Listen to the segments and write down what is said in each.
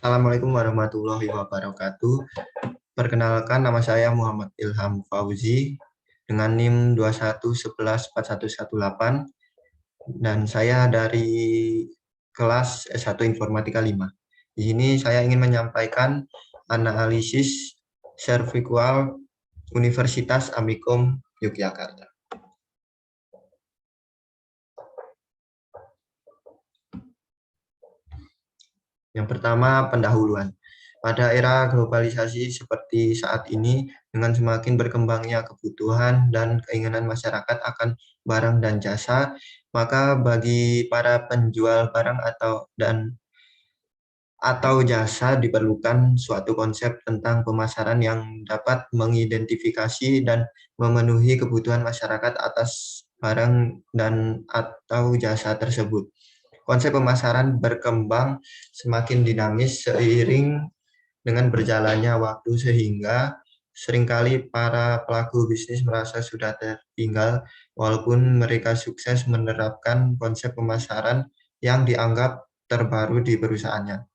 Assalamualaikum warahmatullahi wabarakatuh. Perkenalkan, nama saya Muhammad Ilham Fauzi dengan NIM 21114118 dan saya dari kelas S1 Informatika 5. Di sini saya ingin menyampaikan analisis servikal Universitas Amikom Yogyakarta. Yang pertama, pendahuluan. Pada era globalisasi seperti saat ini, dengan semakin berkembangnya kebutuhan dan keinginan masyarakat akan barang dan jasa, maka bagi para penjual barang atau jasa diperlukan suatu konsep tentang pemasaran yang dapat mengidentifikasi dan memenuhi kebutuhan masyarakat atas barang dan atau jasa tersebut. Konsep pemasaran berkembang semakin dinamis seiring dengan berjalannya waktu sehingga seringkali para pelaku bisnis merasa sudah tertinggal walaupun mereka sukses menerapkan konsep pemasaran yang dianggap terbaru di perusahaannya.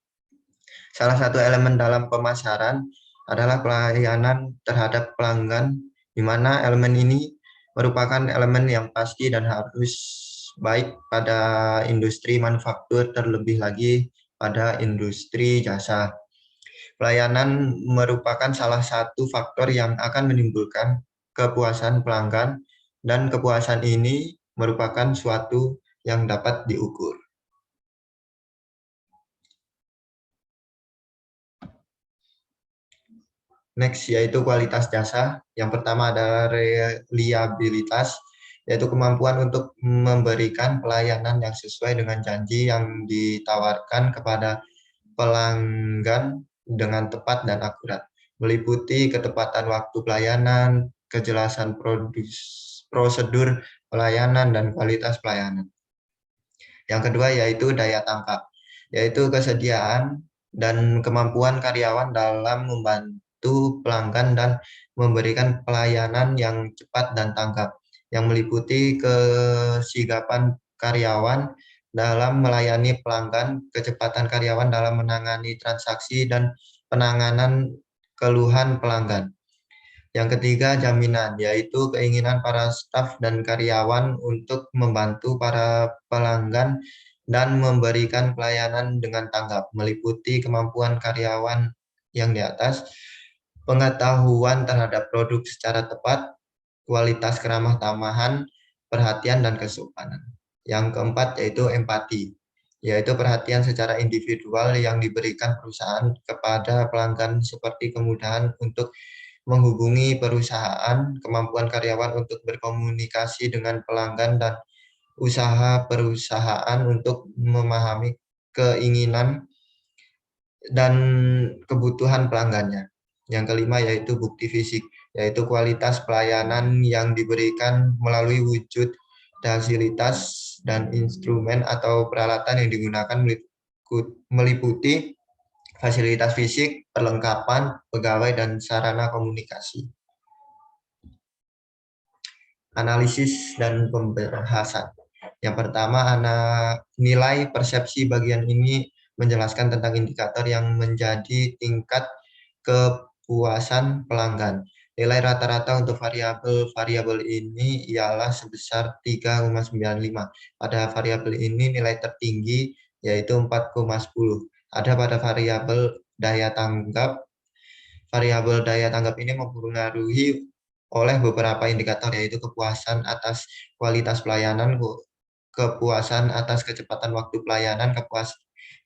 Salah satu elemen dalam pemasaran adalah pelayanan terhadap pelanggan, di mana elemen ini merupakan elemen yang pasti dan harus baik pada industri manufaktur, terlebih lagi pada industri jasa. Pelayanan merupakan salah satu faktor yang akan menimbulkan kepuasan pelanggan, dan kepuasan ini merupakan suatu yang dapat diukur. Next, yaitu kualitas jasa. Yang pertama adalah reliabilitas, yaitu kemampuan untuk memberikan pelayanan yang sesuai dengan janji yang ditawarkan kepada pelanggan dengan tepat dan akurat, meliputi ketepatan waktu pelayanan, kejelasan prosedur pelayanan, dan kualitas pelayanan. Yang kedua yaitu daya tangkap, yaitu kesediaan dan kemampuan karyawan dalam membantu pelanggan dan memberikan pelayanan yang cepat dan tanggap, yang meliputi kesigapan karyawan dalam melayani pelanggan, kecepatan karyawan dalam menangani transaksi, dan penanganan keluhan pelanggan. Yang ketiga, jaminan, yaitu keinginan para staf dan karyawan untuk membantu para pelanggan dan memberikan pelayanan dengan tanggap, meliputi kemampuan karyawan yang di atas, pengetahuan terhadap produk secara tepat, kualitas keramah tamahan, perhatian, dan kesopanan. Yang keempat yaitu empati, yaitu perhatian secara individual yang diberikan perusahaan kepada pelanggan seperti kemudahan untuk menghubungi perusahaan, kemampuan karyawan untuk berkomunikasi dengan pelanggan, dan usaha perusahaan untuk memahami keinginan dan kebutuhan pelanggannya. Yang kelima yaitu bukti fisik, yaitu kualitas pelayanan yang diberikan melalui wujud fasilitas dan instrumen atau peralatan yang digunakan meliputi fasilitas fisik, perlengkapan, pegawai, dan sarana komunikasi. Analisis dan pembahasan. Yang pertama, nilai persepsi. Bagian ini menjelaskan tentang indikator yang menjadi tingkat kepuasan pelanggan. Nilai rata-rata untuk variabel ini ialah sebesar 3,95. Pada variabel ini nilai tertinggi yaitu 4,10. Ada pada variabel daya tanggap. Variabel daya tanggap ini mempengaruhi oleh beberapa indikator, yaitu kepuasan atas kualitas pelayanan, kepuasan atas kecepatan waktu pelayanan,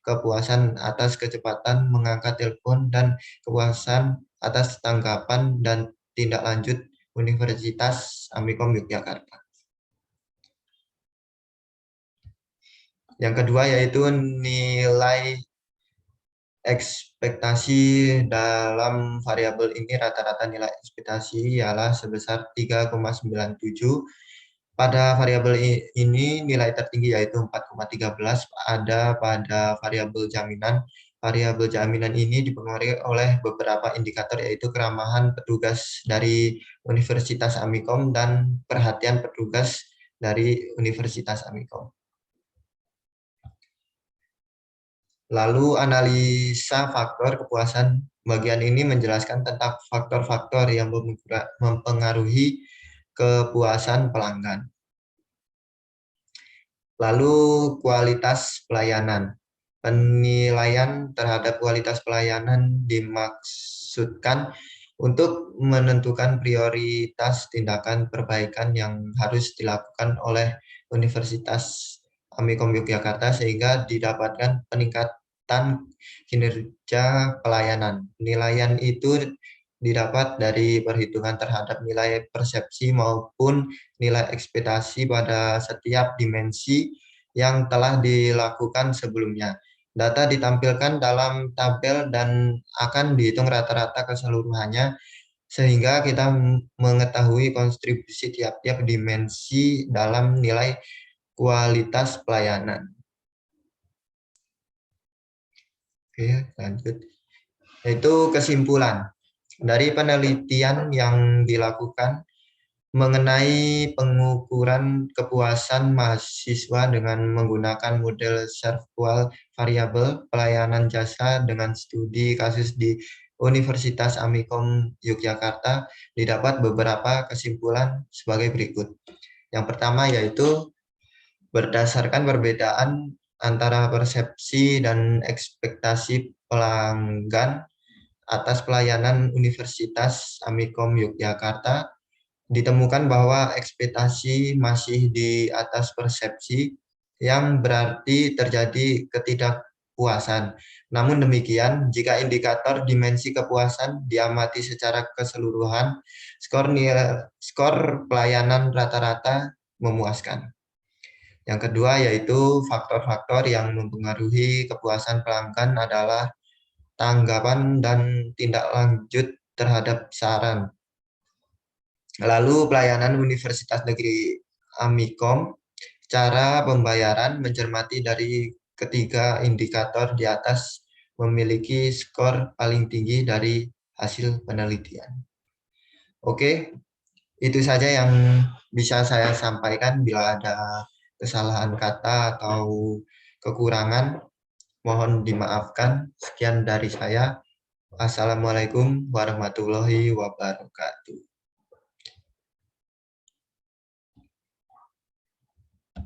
kepuasan atas kecepatan mengangkat telepon, dan kepuasan atas tanggapan dan tindak lanjut Universitas Amikom Yogyakarta. Yang kedua yaitu nilai ekspektasi. Dalam variabel ini rata-rata nilai ekspektasi ialah sebesar 3,97. Pada variabel ini nilai tertinggi yaitu 4,13 ada pada variabel jaminan. Variabel jaminan ini dipengaruhi oleh beberapa indikator, yaitu keramahan petugas dari Universitas Amikom dan perhatian petugas dari Universitas Amikom. Lalu analisa faktor kepuasan. Bagian ini menjelaskan tentang faktor-faktor yang mempengaruhi kepuasan pelanggan. Lalu kualitas pelayanan. Penilaian terhadap kualitas pelayanan dimaksudkan untuk menentukan prioritas tindakan perbaikan yang harus dilakukan oleh Universitas Amikom Yogyakarta sehingga didapatkan peningkatan kinerja pelayanan. Penilaian itu didapat dari perhitungan terhadap nilai persepsi maupun nilai ekspektasi pada setiap dimensi yang telah dilakukan sebelumnya. Data ditampilkan dalam tabel dan akan dihitung rata-rata keseluruhannya sehingga kita mengetahui kontribusi tiap-tiap dimensi dalam nilai kualitas pelayanan. Oke, lanjut. Itu kesimpulan. Dari penelitian yang dilakukan mengenai pengukuran kepuasan mahasiswa dengan menggunakan model serval variabel pelayanan jasa dengan studi kasus di Universitas Amikom Yogyakarta, didapat beberapa kesimpulan sebagai berikut. Yang pertama yaitu berdasarkan perbedaan antara persepsi dan ekspektasi pelanggan atas pelayanan Universitas Amikom Yogyakarta, ditemukan bahwa ekspektasi masih di atas persepsi, yang berarti terjadi ketidakpuasan. Namun demikian, jika indikator dimensi kepuasan diamati secara keseluruhan, skor pelayanan rata-rata memuaskan. Yang kedua yaitu faktor-faktor yang mempengaruhi kepuasan pelanggan adalah tanggapan dan tindak lanjut terhadap saran. Lalu pelayanan Universitas Negeri Amikom, cara pembayaran mencermati dari ketiga indikator di atas memiliki skor paling tinggi dari hasil penelitian. Oke, itu saja yang bisa saya sampaikan. Bila ada kesalahan kata atau kekurangan, mohon dimaafkan. Sekian dari saya. Assalamualaikum warahmatullahi wabarakatuh.